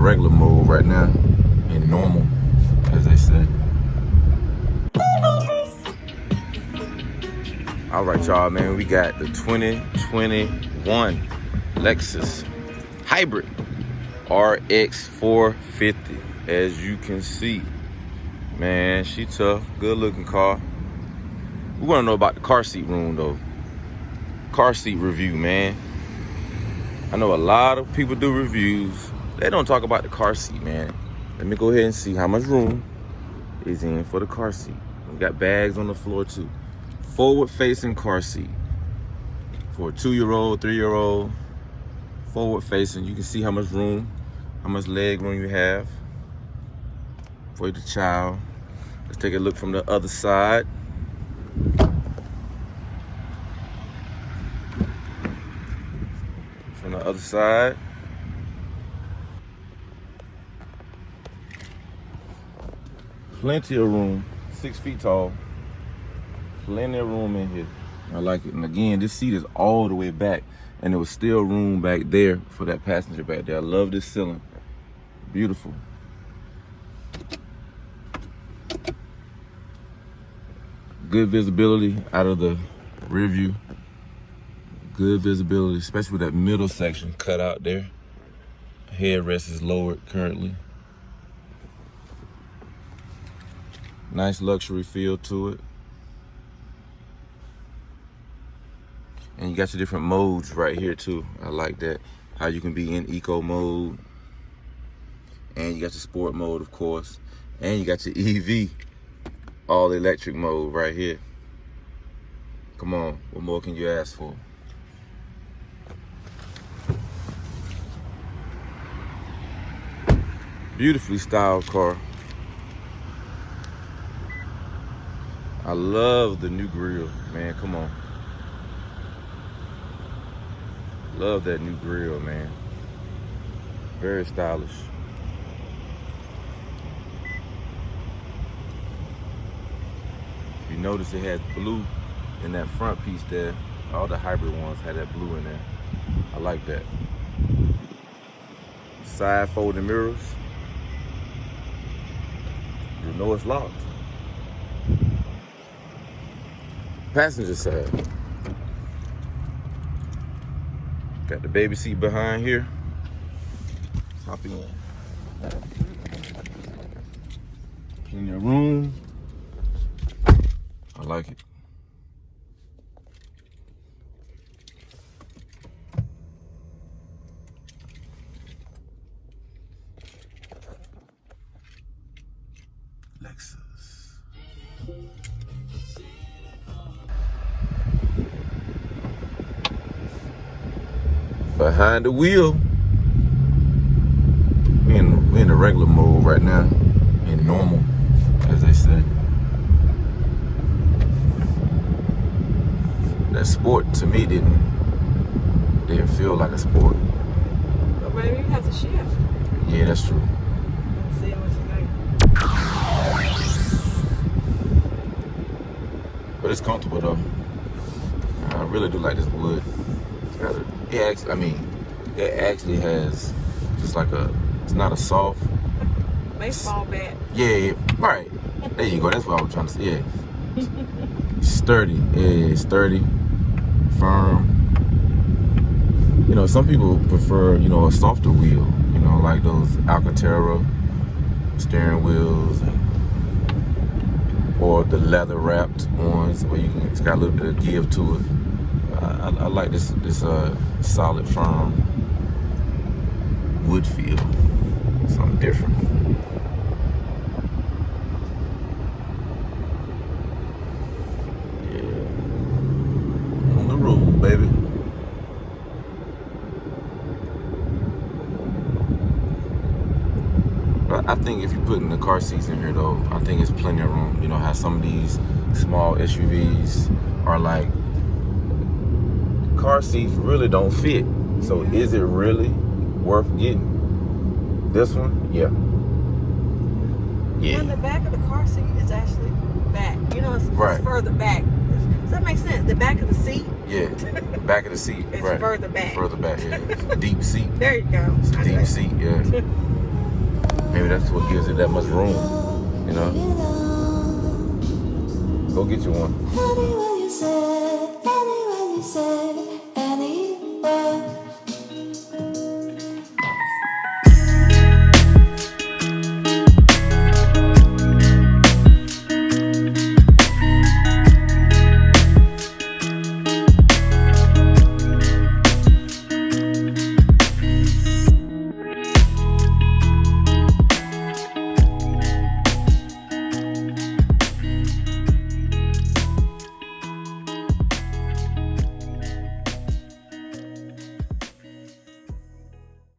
regular mode right now, in normal, as they say. All right, y'all, man, we got the 2021 Lexus Hybrid RX 450. As you can see, man, she tough, good looking car. We want to know about the car seat room though. Car seat review, man. I know a lot of people do reviews. They don't talk about the car seat, man. Let me go ahead and see how much room is in for the car seat. We got bags on the floor too. Forward facing car seat for a 2-year-old, 3-year-old. Forward facing, you can see how much room, how much leg room you have for the child. Let's take a look from the other side. From the other side. Plenty of room, 6 feet tall. Plenty of room in here. I like it. And again, this seat is all the way back, and there was still room back there for that passenger back there. I love this ceiling. Beautiful. Good visibility out of the rear view. Good visibility, especially with that middle section cut out there. Headrest is lowered currently. Nice luxury feel to it. And you got your different modes right here too. I like that. How you can be in eco mode. And you got your sport mode, of course. And you got your EV, all electric mode right here. Come on, what more can you ask for? Beautifully styled car. I love the new grille, man, come on. Love that new grille, man. Very stylish. If you notice, it has blue in that front piece there. All the hybrid ones had that blue in there. I like that. Side folding mirrors. You know it's locked. Passenger side. Got the baby seat behind here. Let's hop in. Plenty of room. I like it. Lexus. Behind the wheel. We in the regular mode right now, in normal, as they say. That sport to me didn't feel like a sport. But maybe you have to shift. Yeah, that's true. Let's see what you think. But it's comfortable though. I really do like this wood. It actually has just like it's not a soft baseball bat. Yeah, right. There you go. That's what I was trying to say. Yeah. Sturdy. Yeah, it's sturdy, firm. You know, some people prefer, you know, a softer wheel, you know, like those Alcantara steering wheels, or the leather wrapped ones where it's got a little bit of give to it. I like this solid, firm wood feel. Something different. Yeah. On the road, baby. But I think if you're putting the car seats in here though, I think it's plenty of room. You know how some of these small SUVs are like, car seats really don't fit. So is it really worth getting? This one? Yeah. And the back of the car seat is actually back. You know, it's further back. Does that make sense? The back of the seat? Yeah, back of the seat. It's further back. Further back, yeah. It's a deep seat. There you go. It's a deep seat, yeah. Maybe that's what gives it that much room, you know? Go get you one.